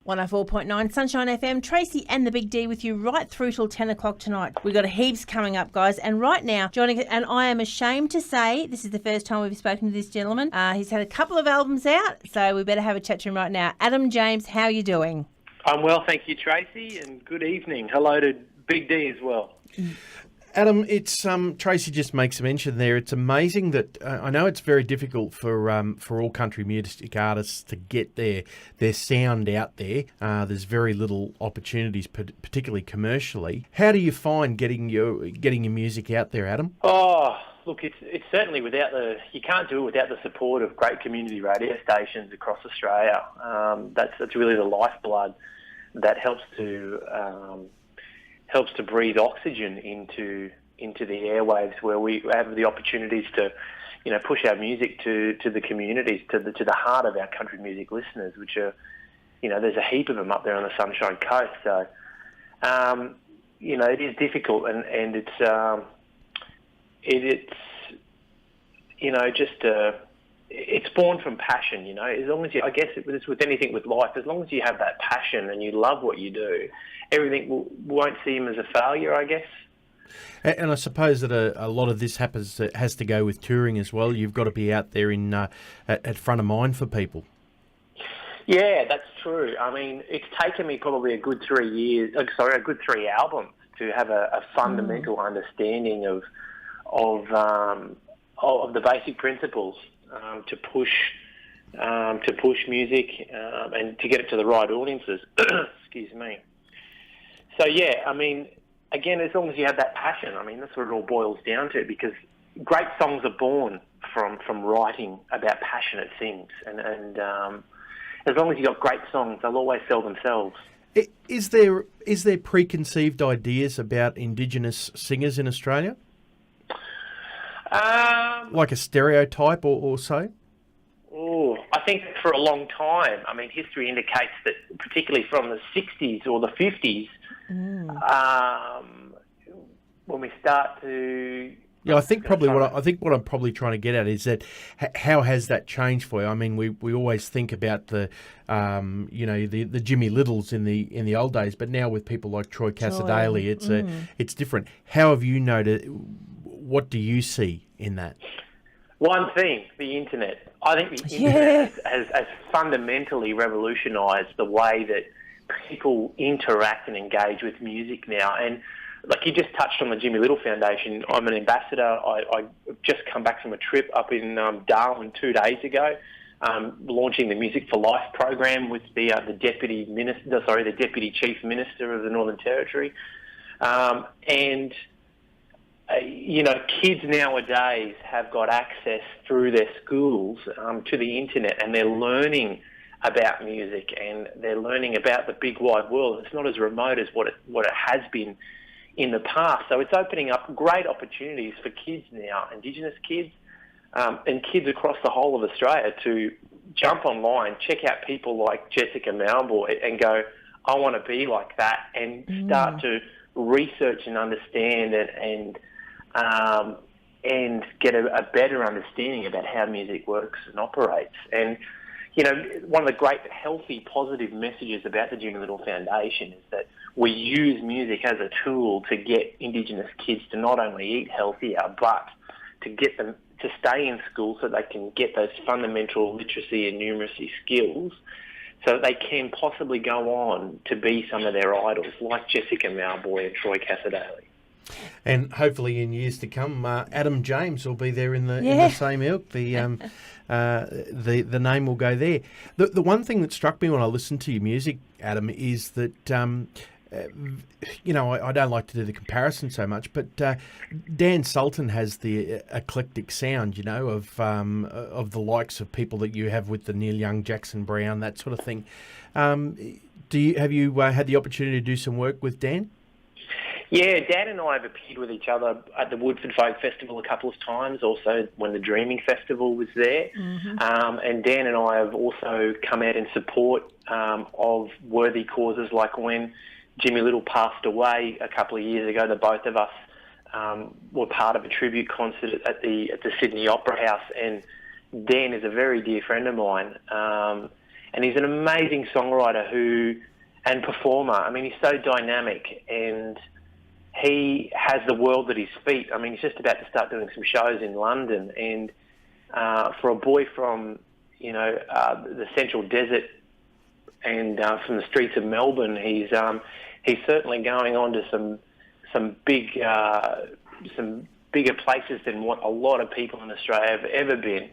104.9 Sunshine FM, Tracy and the Big D with you right through till 10 o'clock tonight. We've got heaps coming up, guys. And right now, joining us, and I am ashamed to say, this is the first time we've spoken to this gentleman. He's had a couple of albums out, so we better have a chat to him right now. Adam James, how are you doing? I'm well, thank you, Tracy, and good evening. Hello to Big D as well. Adam, it's Tracy just makes a mention there. It's amazing that I know it's very difficult for all country music artists to get their sound out there. There's very little opportunities, particularly commercially. How do you find getting your music out there, Adam? Oh, look, it's certainly you can't do it without the support of great community radio stations across Australia. That's really the lifeblood that helps to breathe oxygen into the airwaves, where we have the opportunities to, push our music to the communities, to the heart of our country music listeners, which are, there's a heap of them up there on the Sunshine Coast. So, it is difficult, and it's born from passion. As long as I guess it's with anything with life, as long as you have that passion and you love what you do, everything won't seem as a failure, I guess. And I suppose that a lot of this has to go with touring as well. You've got to be out there at front of mind for people. Yeah, that's true. I mean, it's taken me probably a good 3 albums to have a fundamental understanding of the basic principles to push music and to get it to the right audiences. Excuse me. So yeah, I mean, again, as long as you have that passion, I mean, that's what it all boils down to, because great songs are born from writing about passionate things, and as long as you've got great songs, they'll always sell themselves. Is there preconceived ideas about Indigenous singers in Australia? Like a stereotype or so? Oh, I think for a long time. I mean, history indicates that, particularly from the 60s or the 50s, when we start to... Yeah, I think what I'm probably trying to get at is that how has that changed for you? I mean, we always think about the Jimmy Littles in the old days, but now with people like Troy Cassar-Daley, it's different. How have you noted? What do you see in that? One thing, the internet. I think the internet has fundamentally revolutionised the way that people interact and engage with music now. And like you just touched on the Jimmy Little Foundation, I'm an ambassador. I just come back from a trip up in Darwin 2 days ago, launching the Music for Life program with the deputy chief minister of the Northern Territory, kids nowadays have got access through their schools to the internet, and they're learning about music, and they're learning about the big wide world. It's not as remote as what it has been in the past. So it's opening up great opportunities for kids now, Indigenous kids, and kids across the whole of Australia, to jump online, check out people like Jessica Mauboy and go, I want to be like that, and start to research and understand and get a better understanding about how music works and operates. And, one of the great healthy, positive messages about the Jimmy Little Foundation is that we use music as a tool to get Indigenous kids to not only eat healthier, but to get them to stay in school so they can get those fundamental literacy and numeracy skills, so that they can possibly go on to be some of their idols, like Jessica Mauboy and Troy Cassar-Daley. And hopefully in years to come, Adam James will be there in the same ilk. The name will go there. The one thing that struck me when I listened to your music, Adam, is that I don't like to do the comparison so much, but Dan Sultan has the eclectic sound, of the likes of people that you have with the Neil Young, Jackson Browne, that sort of thing. Have you had the opportunity to do some work with Dan? Yeah, Dan and I have appeared with each other at the Woodford Folk Festival a couple of times, also when the Dreaming Festival was there. And Dan and I have also come out in support of worthy causes, like when Jimmy Little passed away a couple of years ago. The both of us were part of a tribute concert at the Sydney Opera House, and Dan is a very dear friend of mine. and he's an amazing songwriter and performer. I mean, he's so dynamic, and he has the world at his feet. I mean, he's just about to start doing some shows in London, and for a boy from, the Central Desert and from the streets of Melbourne, he's certainly going on to some bigger places than what a lot of people in Australia have ever been.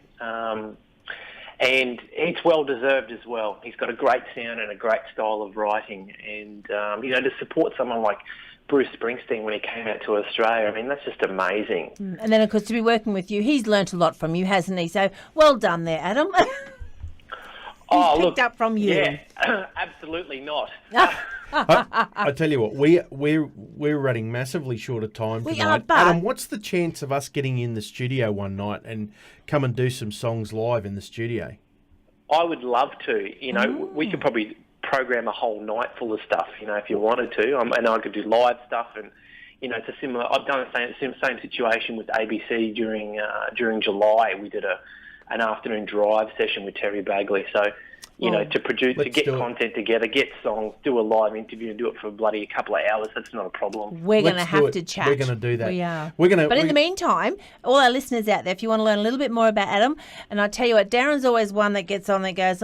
And it's well deserved as well. He's got a great sound and a great style of writing, and to support someone like Bruce Springsteen when he came out to Australia, I mean, that's just amazing. And then, of course, to be working with you, he's learnt a lot from you, hasn't he? So well done there, Adam. Picked up from you. Yeah, absolutely not. I tell you what, we're running massively short of time tonight. We are, but Adam, what's the chance of us getting in the studio one night and come and do some songs live in the studio? I would love to. We could probably program a whole night full of stuff, if you wanted to. And I could do live stuff, and it's a similar. I've done the same situation with ABC during July. We did an afternoon drive session with Terry Bagley. So, to produce, to get content together, get songs, do a live interview, and do it for bloody a couple of hours. That's not a problem. We're going to have to chat. We're going to do that. We are. But in the meantime, all our listeners out there, if you want to learn a little bit more about Adam, and I tell you what, Darren's always one that gets on that goes,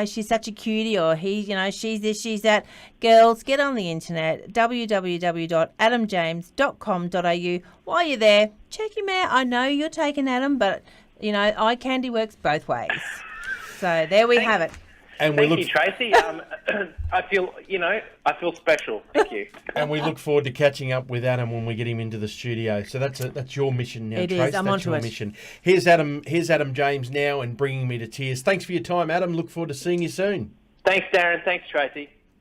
she's such a cutie, or he, she's this, she's that. Girls, get on the internet, www.adamjames.com.au. While you're there, check him out. I know you're taking Adam, but, eye candy works both ways. So there we have it. And Thank you, Tracy. I feel special. Thank you. And we look forward to catching up with Adam when we get him into the studio. So that's your mission now, Tracy. It is. I'm onto it. Mission. Here's Adam James now and bringing me to tears. Thanks for your time, Adam. Look forward to seeing you soon. Thanks, Darren. Thanks, Tracy.